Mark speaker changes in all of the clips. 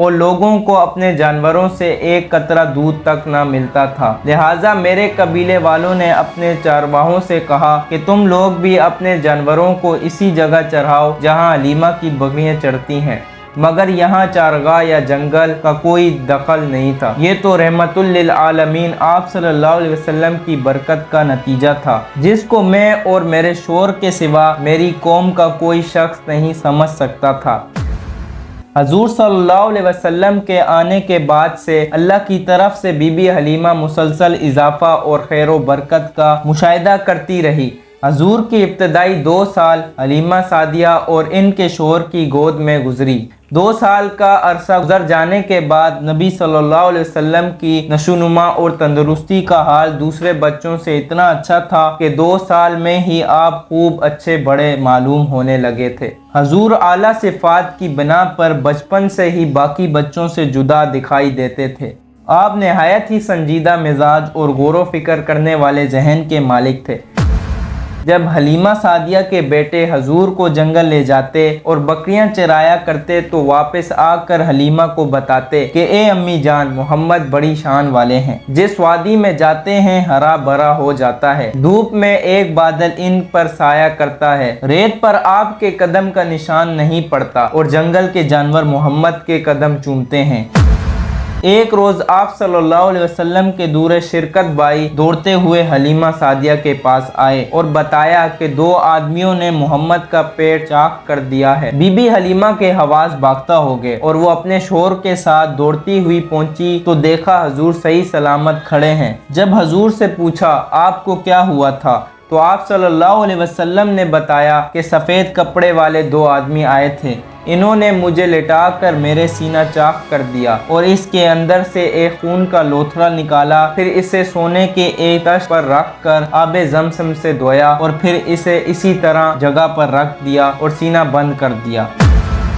Speaker 1: اور لوگوں کو اپنے جانوروں سے ایک قطرہ دودھ تک نہ ملتا تھا۔ لہٰذا میرے قبیلے والوں نے اپنے چارواہوں سے کہا کہ تم لوگ بھی اپنے جانوروں کو اسی جگہ چراؤ جہاں حلیمہ کی بکریاں چرتی ہیں، مگر یہاں چارگاہ یا جنگل کا کوئی دخل نہیں تھا۔ یہ تو رحمت للعالمین آپ صلی اللہ علیہ وسلم کی برکت کا نتیجہ تھا، جس کو میں اور میرے شور کے سوا میری قوم کا کوئی شخص نہیں سمجھ سکتا تھا۔ حضور صلی اللہ علیہ وسلم کے آنے کے بعد سے اللہ کی طرف سے بی بی حلیمہ مسلسل اضافہ اور خیر و برکت کا مشاہدہ کرتی رہی۔ حضور کی ابتدائی 2 سال حلیمہ سعدیہ اور ان کے شوہر کی گود میں گزری۔ 2 سال کا عرصہ گزر جانے کے بعد نبی صلی اللہ علیہ وسلم کی نشوونما اور تندرستی کا حال دوسرے بچوں سے اتنا اچھا تھا کہ 2 سال میں ہی آپ خوب اچھے بڑے معلوم ہونے لگے تھے۔ حضور اعلیٰ صفات کی بنا پر بچپن سے ہی باقی بچوں سے جدا دکھائی دیتے تھے۔ آپ نہایت ہی سنجیدہ مزاج اور غور و فکر کرنے والے ذہن کے مالک تھے۔ جب حلیمہ سعدیہ کے بیٹے حضور کو جنگل لے جاتے اور بکریاں چرایا کرتے تو واپس آ کر حلیمہ کو بتاتے کہ اے امی جان، محمد بڑی شان والے ہیں، جس وادی میں جاتے ہیں ہرا بھرا ہو جاتا ہے، دھوپ میں ایک بادل ان پر سایہ کرتا ہے، ریت پر آپ کے قدم کا نشان نہیں پڑتا اور جنگل کے جانور محمد کے قدم چومتے ہیں۔ ایک روز آپ صلی اللہ علیہ وسلم کے دور شرکت بھائی دوڑتے ہوئے حلیمہ سعدیہ کے پاس آئے اور بتایا کہ 2 آدمیوں نے محمد کا پیٹ چاک کر دیا ہے۔ بی بی حلیمہ کے حواس باختہ ہو گئے اور وہ اپنے شوہر کے ساتھ دوڑتی ہوئی پہنچی تو دیکھا حضور صحیح سلامت کھڑے ہیں۔ جب حضور سے پوچھا آپ کو کیا ہوا تھا تو آپ صلی اللہ علیہ وسلم نے بتایا کہ سفید کپڑے والے 2 آدمی آئے تھے، انہوں نے مجھے لٹا کر میرے سینہ چاک کر دیا اور اس کے اندر سے ایک خون کا لوتھڑا نکالا، پھر اسے سونے کے ایک تشت پر رکھ کر آب زمزم سے دھویا اور پھر اسے اسی طرح جگہ پر رکھ دیا اور سینہ بند کر دیا۔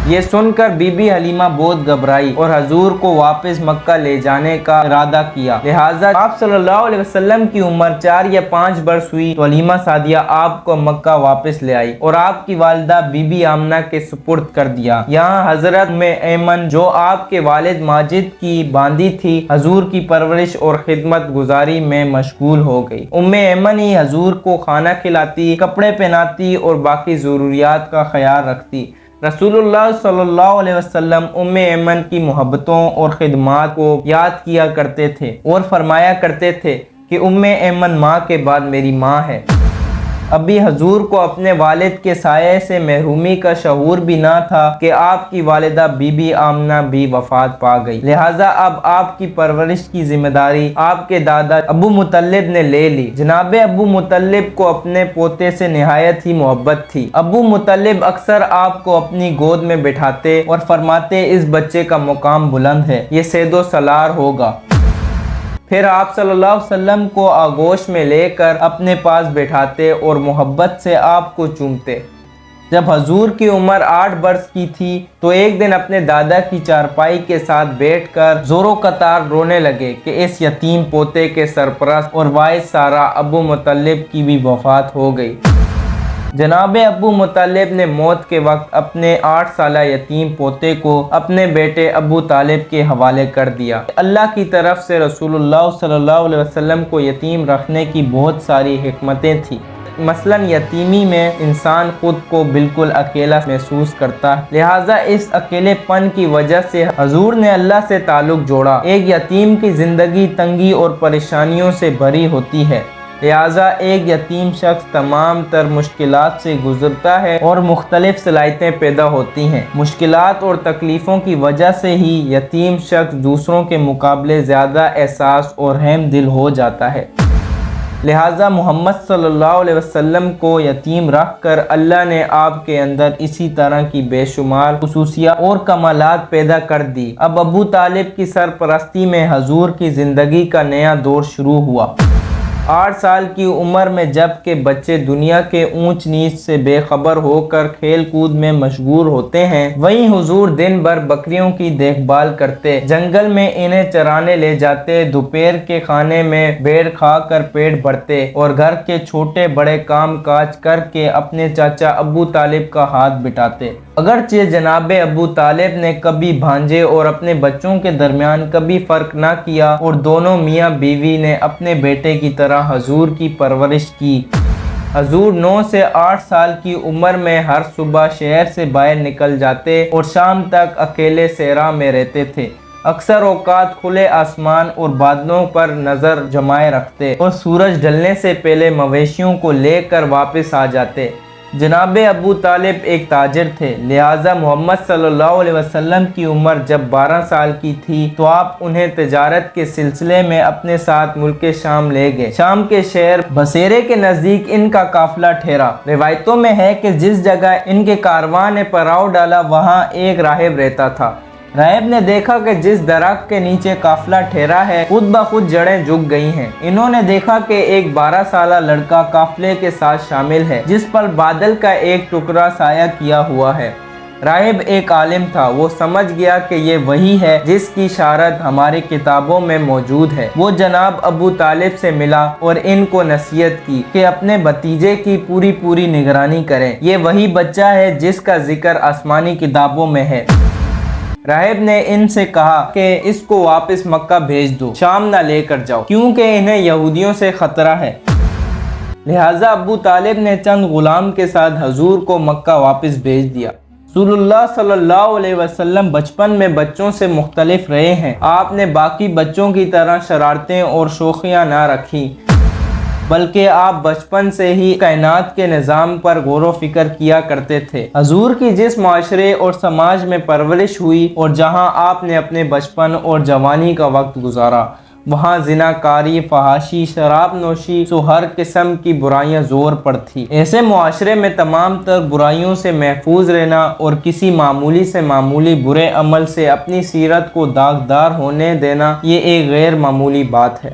Speaker 1: یہ سن کر بی بی حلیمہ بہت گھبرائی اور حضور کو واپس مکہ لے جانے کا ارادہ کیا۔ لہٰذا آپ صلی اللہ علیہ وسلم کی عمر 4 یا 5 برس ہوئی تو حلیمہ سعدیہ آپ کو مکہ واپس لے آئی اور آپ کی والدہ بی بی آمنہ کے سپرد کر دیا۔ یہاں حضرت ایمن جو آپ کے والد ماجد کی باندی تھی، حضور کی پرورش اور خدمت گزاری میں مشغول ہو گئی۔ ایمن ہی حضور کو کھانا کھلاتی، کپڑے پہناتی اور باقی ضروریات کا خیال رکھتی۔ رسول اللہ صلی اللہ علیہ وسلم ایمن کی محبتوں اور خدمات کو یاد کیا کرتے تھے اور فرمایا کرتے تھے کہ ایمن ماں کے بعد میری ماں ہے۔ ابھی حضور کو اپنے والد کے سائے سے محرومی کا شعور بھی نہ تھا کہ آپ کی والدہ بی بی آمنہ بھی وفات پا گئی، لہٰذا اب آپ کی پرورش کی ذمہ داری آپ کے دادا ابو مطلب نے لے لی۔ جناب ابو مطلب کو اپنے پوتے سے نہایت ہی محبت تھی۔ ابو مطلب اکثر آپ کو اپنی گود میں بٹھاتے اور فرماتے اس بچے کا مقام بلند ہے، یہ سید و سالار ہوگا۔ پھر آپ صلی اللہ علیہ وسلم کو آغوش میں لے کر اپنے پاس بٹھاتے اور محبت سے آپ کو چومتے۔ جب حضور کی عمر 8 برس کی تھی تو ایک دن اپنے دادا کی چارپائی کے ساتھ بیٹھ کر زور و قطار رونے لگے کہ اس یتیم پوتے کے سرپرست اور واعظ سارا ابو مطلب کی بھی وفات ہو گئی۔ جناب ابو مطلب نے موت کے وقت اپنے 8 سالہ یتیم پوتے کو اپنے بیٹے ابو طالب کے حوالے کر دیا۔ اللہ کی طرف سے رسول اللہ صلی اللہ علیہ وسلم کو یتیم رکھنے کی بہت ساری حکمتیں تھیں۔ مثلاً یتیمی میں انسان خود کو بالکل اکیلا محسوس کرتا ہے، لہٰذا اس اکیلے پن کی وجہ سے حضور نے اللہ سے تعلق جوڑا۔ ایک یتیم کی زندگی تنگی اور پریشانیوں سے بھری ہوتی ہے، لہٰذا ایک یتیم شخص تمام تر مشکلات سے گزرتا ہے اور مختلف صلاحیتیں پیدا ہوتی ہیں۔ مشکلات اور تکلیفوں کی وجہ سے ہی یتیم شخص دوسروں کے مقابلے زیادہ احساس اور ہم دل ہو جاتا ہے۔ لہٰذا محمد صلی اللہ علیہ وسلم کو یتیم رکھ کر اللہ نے آپ کے اندر اسی طرح کی بے شمار خصوصیات اور کمالات پیدا کر دی۔ اب ابو طالب کی سرپرستی میں حضور کی زندگی کا نیا دور شروع ہوا۔ 8 سال کی عمر میں جب کہ بچے دنیا کے اونچ نیچ سے بے خبر ہو کر کھیل کود میں مشغول ہوتے ہیں، وہیں حضور دن بھر بکریوں کی دیکھ بھال کرتے، جنگل میں انہیں چرانے لے جاتے، دوپہر کے کھانے میں بیڑ کھا کر پیٹ بھرتے اور گھر کے چھوٹے بڑے کام کاج کر کے اپنے چاچا ابو طالب کا ہاتھ بٹاتے۔ اگرچہ جناب ابو طالب نے کبھی بھانجے اور اپنے بچوں کے درمیان کبھی فرق نہ کیا اور دونوں میاں بیوی نے اپنے بیٹے کی طرح حضور کی پرورش کی۔ حضور 9 سے 8 سال کی عمر میں ہر صبح شہر سے باہر نکل جاتے اور شام تک اکیلے صحرا میں رہتے تھے۔ اکثر اوقات کھلے آسمان اور بادلوں پر نظر جمائے رکھتے اور سورج ڈھلنے سے پہلے مویشیوں کو لے کر واپس آ جاتے۔ جناب ابو طالب ایک تاجر تھے، لہٰذا محمد صلی اللہ علیہ وسلم کی عمر جب 12 سال کی تھی تو آپ انہیں تجارت کے سلسلے میں اپنے ساتھ ملک شام لے گئے۔ شام کے شہر بصیرے کے نزدیک ان کا قافلہ ٹھہرا۔ روایتوں میں ہے کہ جس جگہ ان کے کاروان نے پڑاؤ ڈالا وہاں ایک راہب رہتا تھا۔ راہب نے دیکھا کہ جس درخت کے نیچے قافلہ ٹھہرا ہے خود بخود جڑیں جھک گئی ہیں۔ انہوں نے دیکھا کہ ایک 12 سالہ لڑکا قافلے کے ساتھ شامل ہے جس پر بادل کا ایک ٹکڑا سایہ کیا ہوا ہے۔ راہب ایک عالم تھا، وہ سمجھ گیا کہ یہ وہی ہے جس کی اشارت ہماری کتابوں میں موجود ہے۔ وہ جناب ابو طالب سے ملا اور ان کو نصیحت کی کہ اپنے بھتیجے کی پوری نگرانی کریں، یہ وہی بچہ ہے جس کا ذکر آسمانی کتابوں میں ہے۔ راہب نے ان سے کہا کہ اس کو واپس مکہ بھیج دو، شام نہ لے کر جاؤ، کیونکہ انہیں یہودیوں سے خطرہ ہے۔ لہٰذا ابو طالب نے چند غلام کے ساتھ حضور کو مکہ واپس بھیج دیا۔ رسول اللہ صلی اللہ علیہ وسلم بچپن میں بچوں سے مختلف رہے ہیں۔ آپ نے باقی بچوں کی طرح شرارتیں اور شوخیاں نہ رکھی، بلکہ آپ بچپن سے ہی کائنات کے نظام پر غور و فکر کیا کرتے تھے۔ حضور کی جس معاشرے اور سماج میں پرورش ہوئی اور جہاں آپ نے اپنے بچپن اور جوانی کا وقت گزارا، وہاں زناکاری، فحاشی، شراب نوشی سو ہر قسم کی برائیاں زور پر تھی۔ ایسے معاشرے میں تمام تر برائیوں سے محفوظ رہنا اور کسی معمولی سے معمولی برے عمل سے اپنی سیرت کو داغدار ہونے دینا، یہ ایک غیر معمولی بات ہے۔